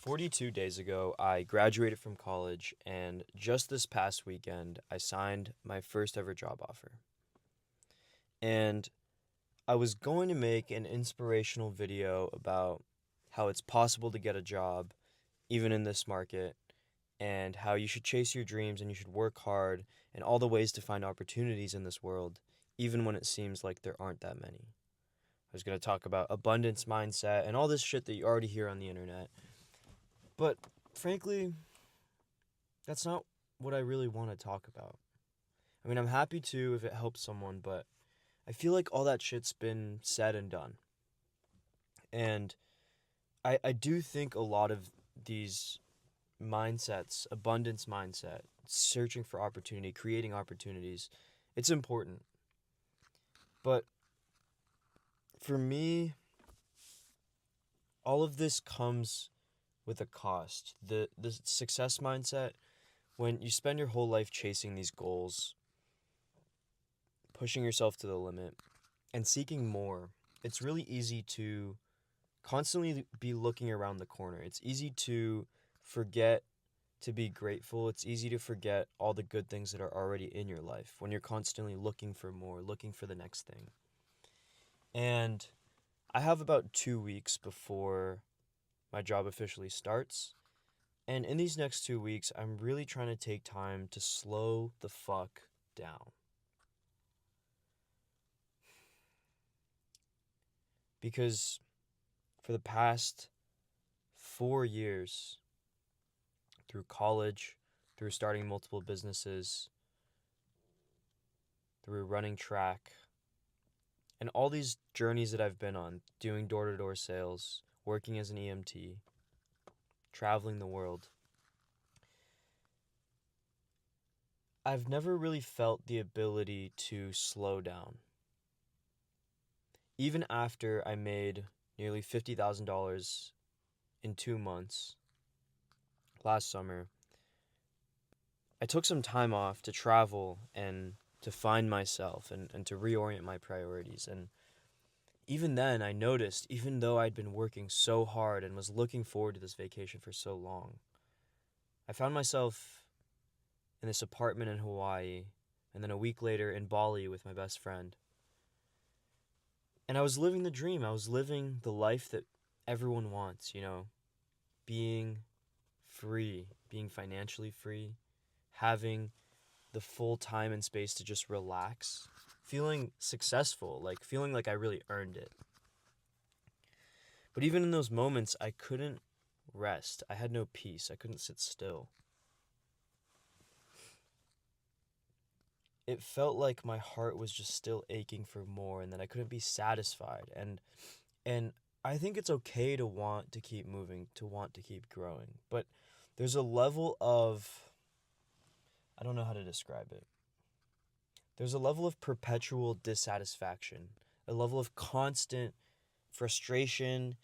42 days ago, I graduated from college, and just this past weekend, I signed my first ever job offer. And I was going to make an inspirational video about how it's possible to get a job, even in this market, and how you should chase your dreams and you should work hard, and all the ways to find opportunities in this world, even when it seems like there aren't that many. I was going to talk about abundance mindset and all this shit that you already hear on the internet. But frankly, that's not what I really want to talk about. I mean, I'm happy to if it helps someone, but I feel like all that shit's been said and done. And I do think a lot of these mindsets, abundance mindset, searching for opportunity, creating opportunities, it's important. But for me, all of this comes with a cost. The success mindset, when you spend your whole life chasing these goals, pushing yourself to the limit, and seeking more, it's really easy to constantly be looking around the corner. It's easy to forget to be grateful. It's easy to forget all the good things that are already in your life when you're constantly looking for more, looking for the next thing. And I have about 2 weeks before my job officially starts. And in these next 2 weeks, I'm really trying to take time to slow the fuck down. Because for the past 4 years, through college, through starting multiple businesses, through running track, and all these journeys that I've been on, doing door to door sales, working as an EMT, traveling the world, I've never really felt the ability to slow down. Even after I made nearly $50,000 in 2 months last summer, I took some time off to travel and to find myself and to reorient my priorities. And even then, I noticed, even though I'd been working so hard and was looking forward to this vacation for so long, I found myself in this apartment in Hawaii, and then a week later in Bali with my best friend. And I was living the dream. I was living the life that everyone wants, being free, being financially free, having the full time and space to just relax, feeling successful, like feeling like I really earned it. But even in those moments, I couldn't rest. I had no peace. I couldn't sit still. It felt like my heart was just still aching for more and that I couldn't be satisfied. And I think it's okay to want to keep moving, to want to keep growing. But there's a level of, I don't know how to describe it. There's a level of perpetual dissatisfaction, a level of constant frustration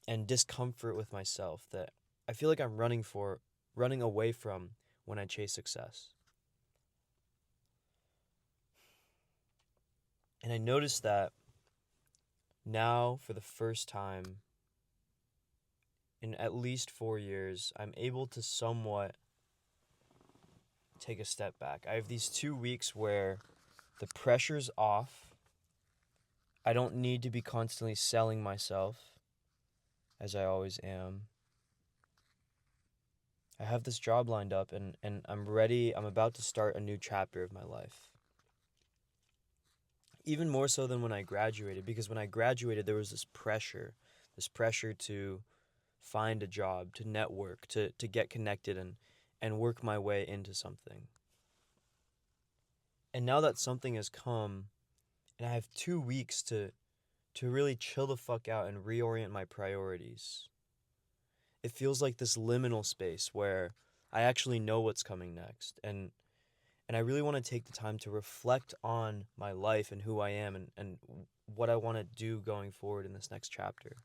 and discomfort with myself that I feel like I'm running away from when I chase success. And I noticed that now, for the first time in at least 4 years, I'm able to somewhat take a step back. I have these 2 weeks where the pressure's off. I don't need to be constantly selling myself, as I always am. I have this job lined up, and I'm ready. I'm about to start a new chapter of my life. Even more so than when I graduated, because when I graduated, there was this pressure to find a job, to network, to get connected and work my way into something. And now that something has come, and I have 2 weeks to really chill the fuck out and reorient my priorities, it feels like this liminal space where I actually know what's coming next. And I really want to take the time to reflect on my life and who I am and what I want to do going forward in this next chapter.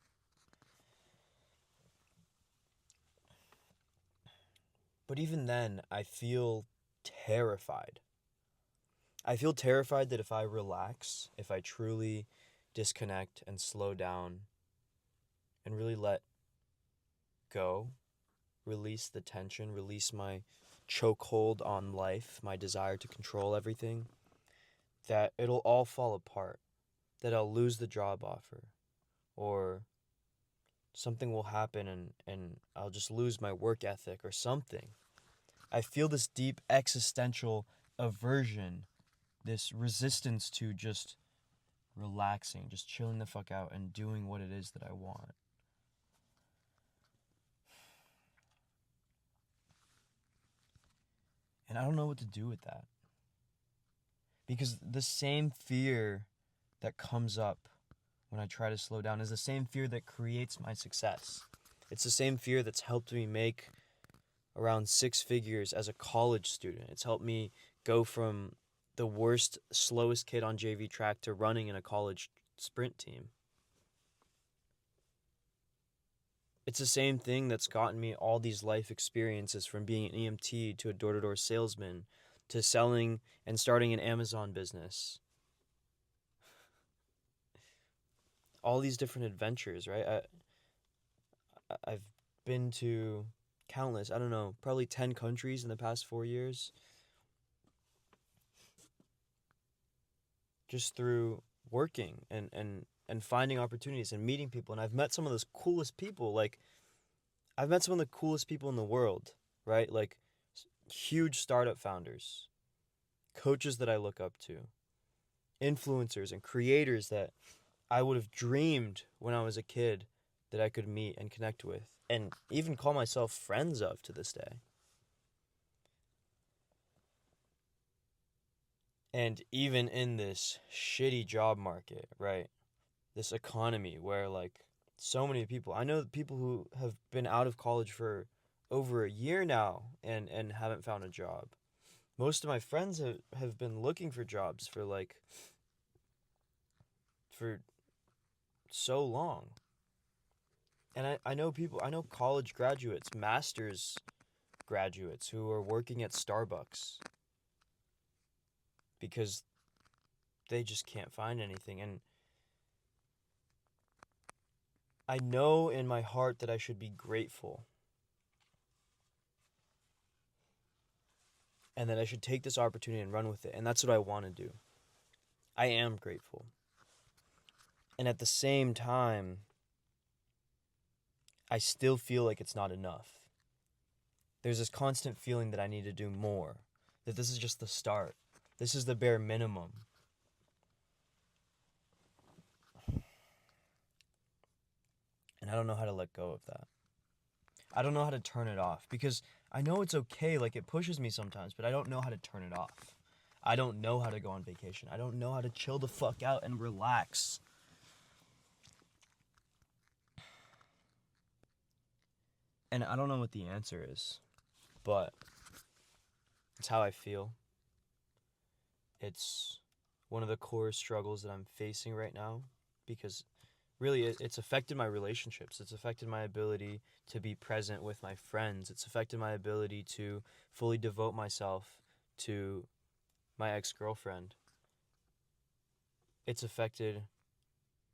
But even then, I feel terrified. I feel terrified that if I relax, if I truly disconnect and slow down and really let go, release the tension, release my chokehold on life, my desire to control everything, that it'll all fall apart, that I'll lose the job offer, or something will happen and I'll just lose my work ethic or something. I feel this deep existential aversion, this resistance to just relaxing, just chilling the fuck out and doing what it is that I want. And I don't know what to do with that. Because the same fear that comes up when I try to slow down is the same fear that creates my success. It's the same fear that's helped me make around 6 figures as a college student. It's helped me go from the worst, slowest kid on JV track to running in a college sprint team. It's the same thing that's gotten me all these life experiences, from being an EMT to a door-to-door salesman to selling and starting an Amazon business. All these different adventures, right? I've been to countless, I don't know, probably 10 countries in the past 4 years. Just through working and finding opportunities and meeting people. And I've met some of those coolest people. Like, I've met some of the coolest people in the world, right? Like, huge startup founders, coaches that I look up to, influencers and creators that I would have dreamed when I was a kid that I could meet and connect with, and even call myself friends of to this day. And even in this shitty job market, right? This economy where, like, so many people, I know people who have been out of college for over a year now and haven't found a job. Most of my friends have been looking for jobs for so long. And I know people, I know college graduates, master's graduates who are working at Starbucks because they just can't find anything. And I know in my heart that I should be grateful and that I should take this opportunity and run with it. And that's what I want to do. I am grateful. And at the same time, I still feel like it's not enough. There's this constant feeling that I need to do more, that this is just the start. This is the bare minimum. And I don't know how to let go of that. I don't know how to turn it off, because I know it's okay, like, it pushes me sometimes, but I don't know how to turn it off. I don't know how to go on vacation. I don't know how to chill the fuck out and relax. And I don't know what the answer is, but it's how I feel. It's one of the core struggles that I'm facing right now, because really it's affected my relationships. It's affected my ability to be present with my friends. It's affected my ability to fully devote myself to my ex-girlfriend. It's affected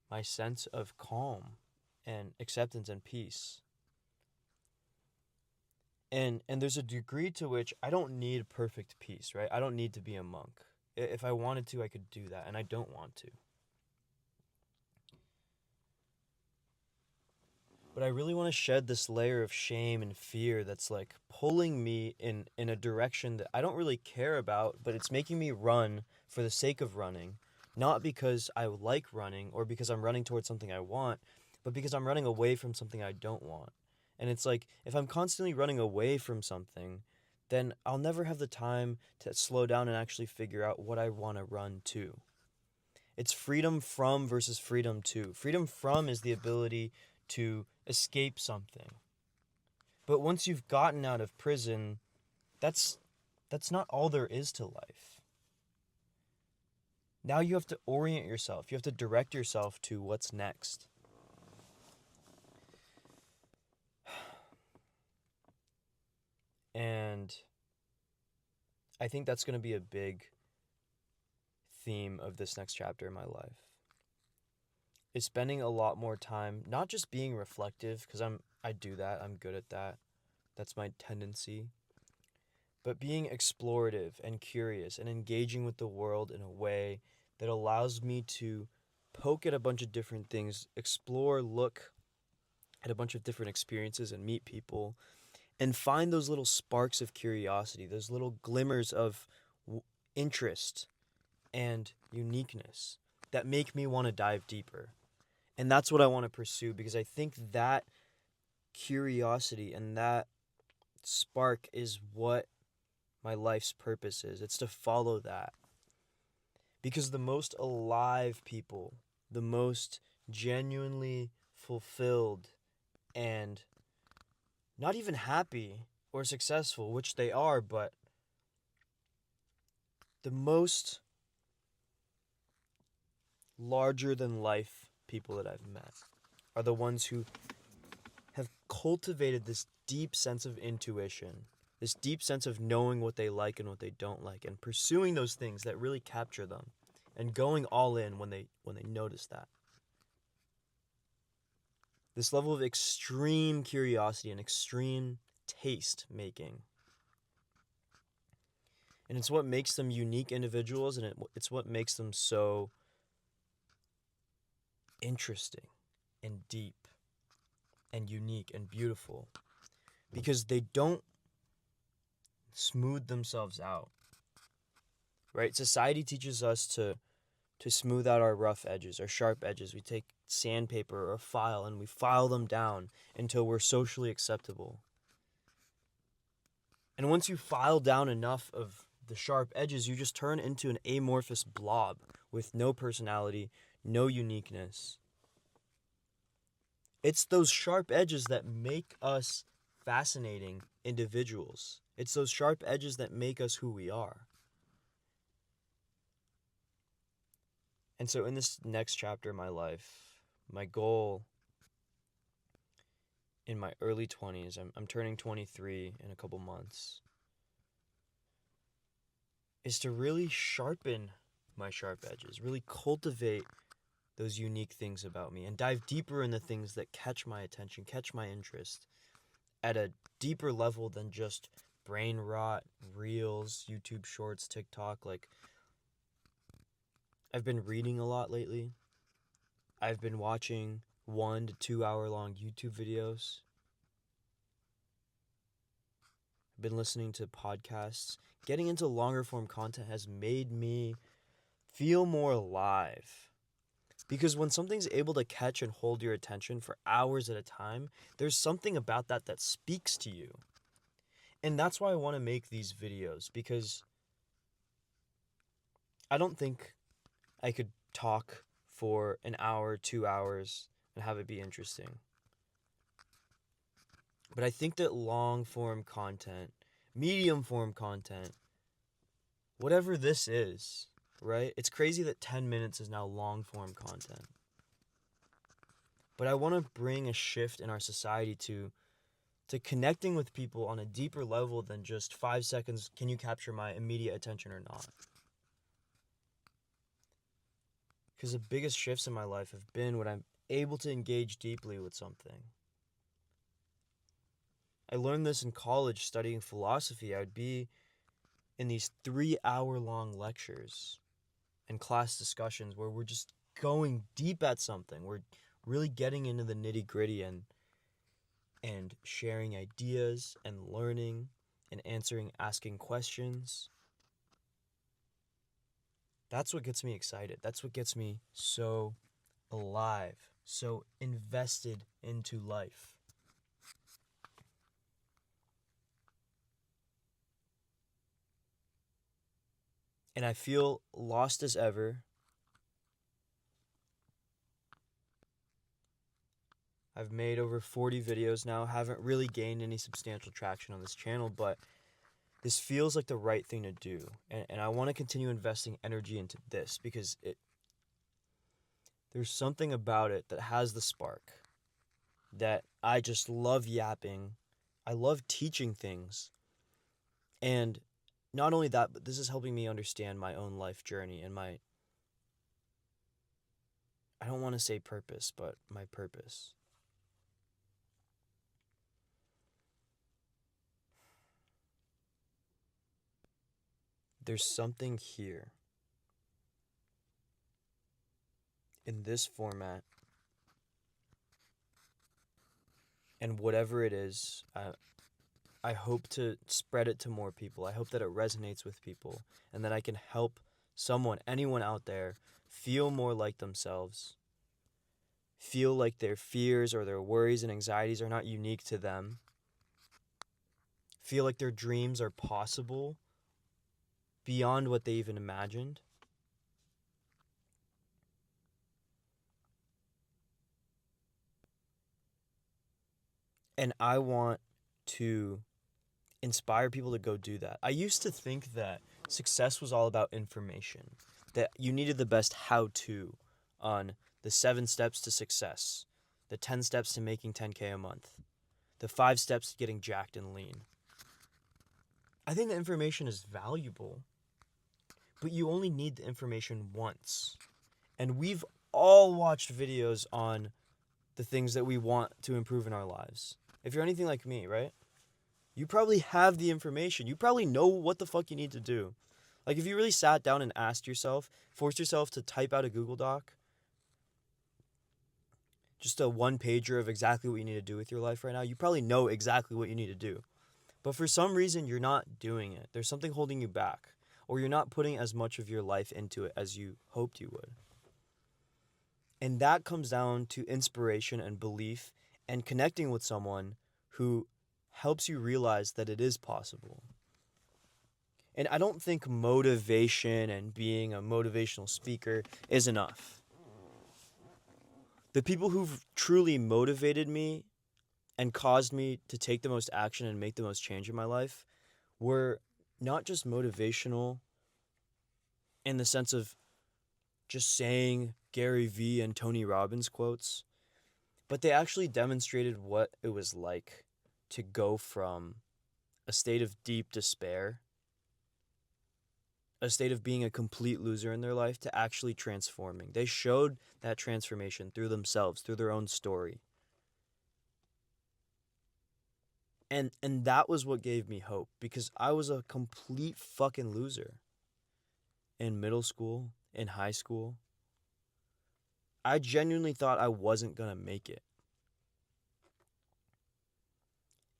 my sense of calm and acceptance and peace. And there's a degree to which I don't need perfect peace, right? I don't need to be a monk. If I wanted to, I could do that, and I don't want to. But I really want to shed this layer of shame and fear that's, like, pulling me in a direction that I don't really care about, but it's making me run for the sake of running, not because I like running or because I'm running towards something I want, but because I'm running away from something I don't want. And it's like, if I'm constantly running away from something, then I'll never have the time to slow down and actually figure out what I want to run to. It's freedom from versus freedom to. Freedom from is the ability to escape something. But once you've gotten out of prison, that's not all there is to life. Now you have to orient yourself. You have to direct yourself to what's next. And I think that's going to be a big theme of this next chapter in my life. Is spending a lot more time not just being reflective, because I do that, I'm good at that. That's my tendency. But being explorative and curious and engaging with the world in a way that allows me to poke at a bunch of different things, explore, look at a bunch of different experiences and meet people and find those little sparks of curiosity, those little glimmers of interest and uniqueness that make me want to dive deeper. And that's what I want to pursue, because I think that curiosity and that spark is what my life's purpose is. It's to follow that. Because the most alive people, the most genuinely fulfilled and not even happy or successful, which they are, but the most larger than life people that I've met are the ones who have cultivated this deep sense of intuition, this deep sense of knowing what they like and what they don't like, and pursuing those things that really capture them, and going all in when they notice that. This level of extreme curiosity and extreme taste making. And it's what makes them unique individuals, and it's what makes them so interesting and deep and unique and beautiful, because they don't smooth themselves out, right? Society teaches us to smooth out our rough edges, our sharp edges. We take sandpaper or a file and we file them down until we're socially acceptable. And once you file down enough of the sharp edges, you just turn into an amorphous blob with no personality, no uniqueness. It's those sharp edges that make us fascinating individuals. It's those sharp edges that make us who we are. And so in this next chapter of my life, my goal in my early 20s, I'm turning 23 in a couple months, is to really sharpen my sharp edges, really cultivate those unique things about me, and dive deeper in the things that catch my attention, catch my interest at a deeper level than just brain rot, reels, YouTube shorts, TikTok. Like, I've been reading a lot lately. I've been watching 1 to 2 hour long YouTube videos. I've been listening to podcasts. Getting into longer form content has made me feel more alive. Because when something's able to catch and hold your attention for hours at a time, there's something about that that speaks to you. And that's why I want to make these videos, because I don't think I could talk for an hour, 2 hours, and have it be interesting. But I think that long form content, medium form content, whatever this is, right? It's crazy that 10 minutes is now long form content. But I want to bring a shift in our society to connecting with people on a deeper level than just 5 seconds, can you capture my immediate attention or not? Because the biggest shifts in my life have been when I'm able to engage deeply with something. I learned this in college studying philosophy. I would be in these 3-hour-long lectures and class discussions where we're just going deep at something. We're really getting into the nitty-gritty and sharing ideas and learning and asking questions. That's what gets me excited. That's what gets me so alive, so invested into life. And I feel lost as ever. I've made over 40 videos now, haven't really gained any substantial traction on this channel, but this feels like the right thing to do. And I want to continue investing energy into this because there's something about it that has the spark, that I just love yapping. I love teaching things. And not only that, but this is helping me understand my own life journey and I don't want to say purpose, but my purpose. there's something here in this format, and whatever it is, I hope to spread it to more people. I hope that it resonates with people and that I can help someone, anyone out there, feel more like themselves, feel like their fears or their worries and anxieties are not unique to them, feel like their dreams are possible beyond what they even imagined. And I want to inspire people to go do that. I used to think that success was all about information, that you needed the best how-to on the 7 steps to success, the 10 steps to making 10K a month, the 5 steps to getting jacked and lean. I think the information is valuable, but you only need the information once. And we've all watched videos on the things that we want to improve in our lives. If you're anything like me, right? You probably have the information. You probably know what the fuck you need to do. Like, if you really sat down and asked yourself, forced yourself to type out a Google Doc, just a one-pager of exactly what you need to do with your life right now, you probably know exactly what you need to do. But for some reason, you're not doing it. There's something holding you back, or you're not putting as much of your life into it as you hoped you would. And that comes down to inspiration and belief and connecting with someone who helps you realize that it is possible. And I don't think motivation and being a motivational speaker is enough. The people who've truly motivated me and caused me to take the most action and make the most change in my life were not just motivational in the sense of just saying Gary Vee and Tony Robbins quotes, but they actually demonstrated what it was like to go from a state of deep despair, a state of being a complete loser in their life, to actually transforming. They showed that transformation through themselves, through their own story. And that was what gave me hope, because I was a complete fucking loser in middle school, in high school. I genuinely thought I wasn't going to make it.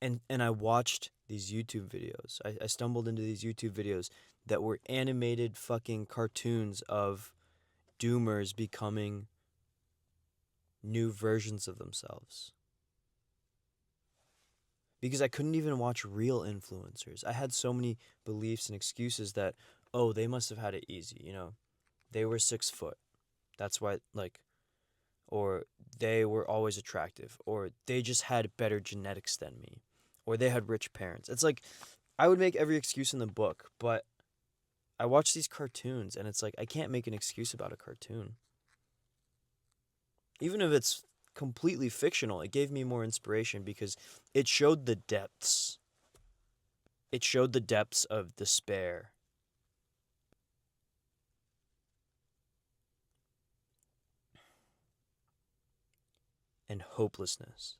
And I watched these YouTube videos. I stumbled into these YouTube videos that were animated fucking cartoons of doomers becoming new versions of themselves. Because I couldn't even watch real influencers. I had so many beliefs and excuses that, oh, they must have had it easy, you know. They were 6 foot. That's why, like, or they were always attractive, or they just had better genetics than me, or they had rich parents. It's like, I would make every excuse in the book, but I watch these cartoons and it's like, I can't make an excuse about a cartoon. Even if it's completely fictional, it gave me more inspiration because it showed the depths. It showed the depths of despair. And hopelessness.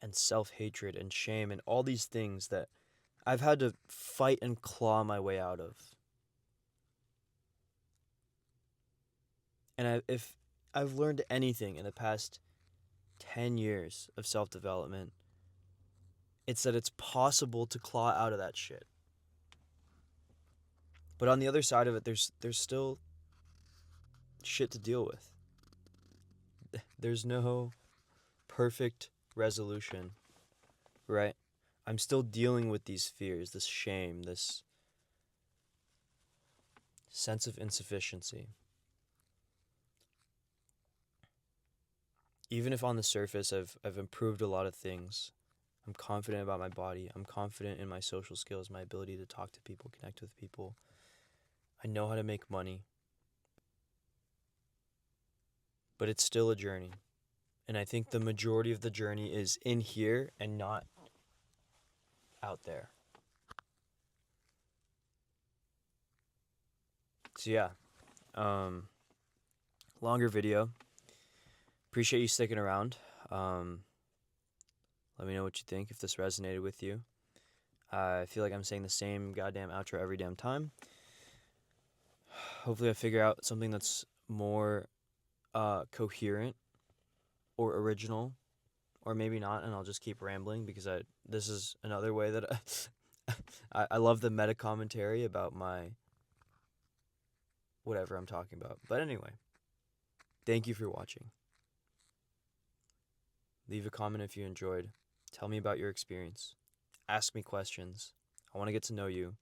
And self-hatred and shame and all these things that I've had to fight and claw my way out of. And if I've learned anything in the past 10 years of self-development, it's that it's possible to claw out of that shit. But on the other side of it, there's still shit to deal with. There's no perfect resolution, right? I'm still dealing with these fears, this shame, this sense of insufficiency. Even if on the surface I've improved a lot of things, I'm confident about my body, I'm confident in my social skills, my ability to talk to people, connect with people. I know how to make money. But it's still a journey. And I think the majority of the journey is in here and not out there. So yeah, longer video. Appreciate you sticking around. Let me know what you think, if this resonated with you. I feel like I'm saying the same goddamn outro every damn time. Hopefully I figure out something that's more coherent or original, or maybe not, and I'll just keep rambling because this is another way that I love the meta commentary about my whatever I'm talking about. But anyway, thank you for watching. Leave a comment if you enjoyed. Tell me about your experience. Ask me questions. I want to get to know you,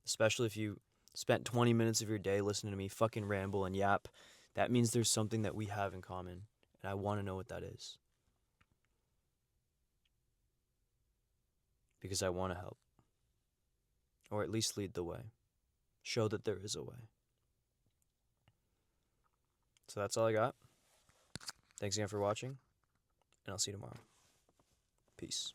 especially if you spent 20 minutes of your day listening to me fucking ramble and yap. That means there's something that we have in common, and I want to know what that is. Because I want to help. Or at least lead the way. Show that there is a way. So that's all I got. Thanks again for watching, and I'll see you tomorrow. Peace.